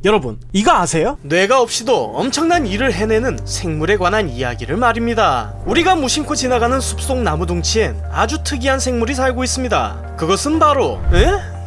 여러분, 이거 아세요? 뇌가 없이도 엄청난 일을 해내는 생물에 관한 이야기를 말입니다. 우리가 무심코 지나가는 숲속 나무둥치엔 아주 특이한 생물이 살고 있습니다. 그것은 바로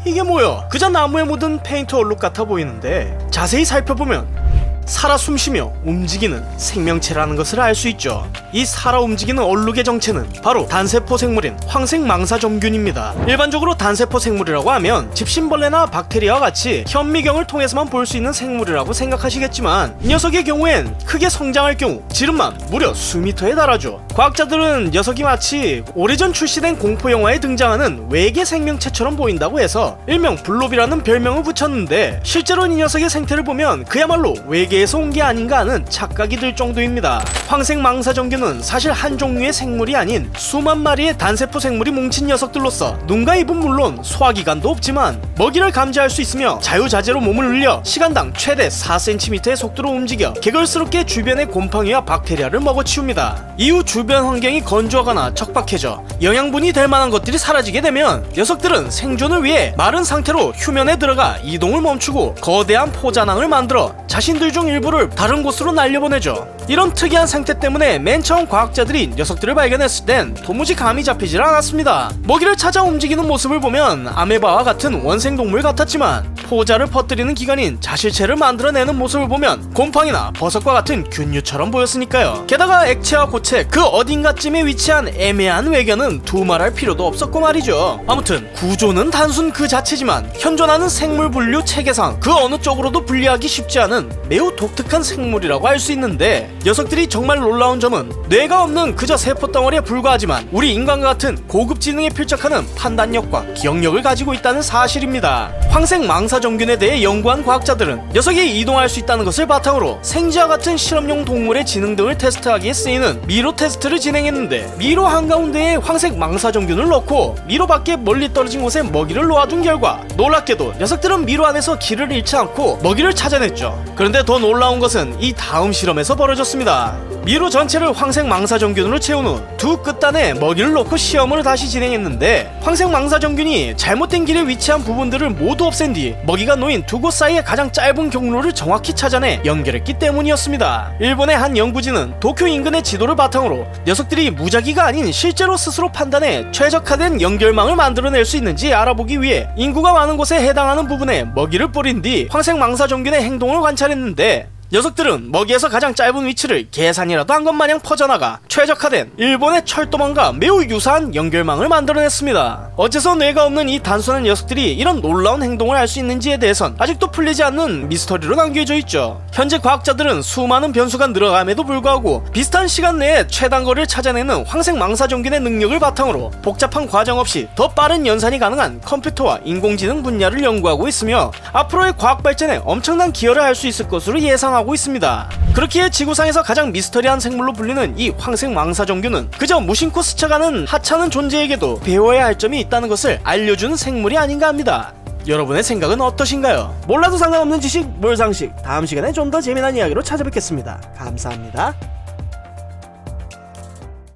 이게 뭐야? 그저 나무에 묻은 페인트 얼룩 같아 보이는데 자세히 살펴보면 살아 숨쉬며 움직이는 생명체라는 것을 알 수 있죠. 이 살아 움직이는 얼룩의 정체는 바로 단세포 생물인 황색망사점균입니다. 일반적으로 단세포 생물이라고 하면 집신벌레나 박테리아와 같이 현미경을 통해서만 볼 수 있는 생물이라고 생각하시겠지만 이 녀석의 경우엔 크게 성장할 경우 지름만 무려 수미터에 달하죠. 과학자들은 녀석이 마치 오래전 출시된 공포영화에 등장하는 외계 생명체처럼 보인다고 해서 일명 블롭이라는 별명을 붙였는데 실제로 이 녀석의 생태를 보면 그야말로 외계에서 온 게 아닌가 하는 착각이 들 정도입니다. 황색망사점균은 사실 한 종류의 생물이 아닌 수만 마리의 단세포 생물이 뭉친 녀석들로서 눈과 입은 물론 소화기관도 없지만 먹이를 감지할 수 있으며 자유자재로 몸을 늘려 시간당 최대 4cm의 속도로 움직여 개걸스럽게 주변의 곰팡이와 박테리아를 먹어치웁니다. 이후 주변 환경이 건조하거나 척박해져 영양분이 될 만한 것들이 사라지게 되면 녀석들은 생존을 위해 마른 상태로 휴면에 들어가 이동을 멈추고 거대한 포자낭을 만들어 자신들 중 일부를 다른 곳으로 날려보내죠. 이런 특이한 생태 때문에 맨 처음 과학자들이 녀석들을 발견했을 땐 도무지 감이 잡히질 않았습니다. 먹이를 찾아 움직이는 모습을 보면 아메바와 같은 원생동물 같았지만 포자를 퍼뜨리는 기관인 자실체를 만들어내는 모습을 보면 곰팡이나 버섯과 같은 균류처럼 보였으니까요. 게다가 액체와 고체 그 어딘가쯤에 위치한 애매한 외견은 두말할 필요도 없었고 말이죠. 아무튼 구조는 단순 그 자체지만 현존하는 생물 분류 체계상 그 어느 쪽으로도 분리하기 쉽지 않은 매우 독특한 생물이라고 할 수 있는데 녀석들이 정말 놀라운 점은 뇌가 없는 그저 세포덩어리에 불과하지만 우리 인간과 같은 고급 지능에 필적하는 판단력과 기억력을 가지고 있다는 사실입니다. 황색망사점균에 대해 연구한 과학자들은 녀석이 이동할 수 있다는 것을 바탕으로 생쥐와 같은 실험용 동물의 지능 등을 테스트하기에 쓰이는 미로 테스트를 진행했는데 미로 한가운데에 황색망사점균을 넣고 미로 밖에 멀리 떨어진 곳에 먹이를 놓아둔 결과 놀랍게도 녀석들은 미로 안에서 길을 잃지 않고 먹이를 찾아냈죠. 그런데 더 놀라운 것은 이 다음 실험에서 벌어졌습니다. 미로 전체를 황색망사점균으로 채운 후 두 끝단에 먹이를 놓고 시험을 다시 진행했는데 황색망사점균이 잘못된 길에 위치한 부분들을 모두 없앤 뒤 먹이가 놓인 두 곳 사이의 가장 짧은 경로를 정확히 찾아내 연결했기 때문이었습니다. 일본의 한 연구진은 도쿄 인근의 지도를 바탕으로 녀석들이 무작위가 아닌 실제로 스스로 판단해 최적화된 연결망을 만들어낼 수 있는지 알아보기 위해 인구가 많은 곳에 해당하는 부분에 먹이를 뿌린 뒤 황색망사점균의 행동을 관찰했는데 녀석들은 먹이에서 가장 짧은 위치를 계산이라도 한 것 마냥 퍼져나가 최적화된 일본의 철도망과 매우 유사한 연결망을 만들어냈습니다. 어째서 뇌가 없는 이 단순한 녀석들이 이런 놀라운 행동을 할 수 있는지에 대해선 아직도 풀리지 않는 미스터리로 남겨져 있죠. 현재 과학자들은 수많은 변수가 늘어감에도 불구하고 비슷한 시간 내에 최단거리를 찾아내는 황색망사점균의 능력을 바탕으로 복잡한 과정 없이 더 빠른 연산이 가능한 컴퓨터와 인공지능 분야를 연구하고 있으며 앞으로의 과학 발전에 엄청난 기여를 할 수 있을 것으로 예상하고 있습니다. 그렇기에 지구상에서 가장 미스터리한 생물로 불리는 이 황색망사점균은 그저 무심코 스쳐가는 하찮은 존재에게도 배워야 할 점이 있다는 것을 알려주는 생물이 아닌가 합니다. 여러분의 생각은 어떠신가요? 몰라도 상관없는 지식 몰상식, 다음 시간에 좀 더 재미난 이야기로 찾아뵙겠습니다. 감사합니다.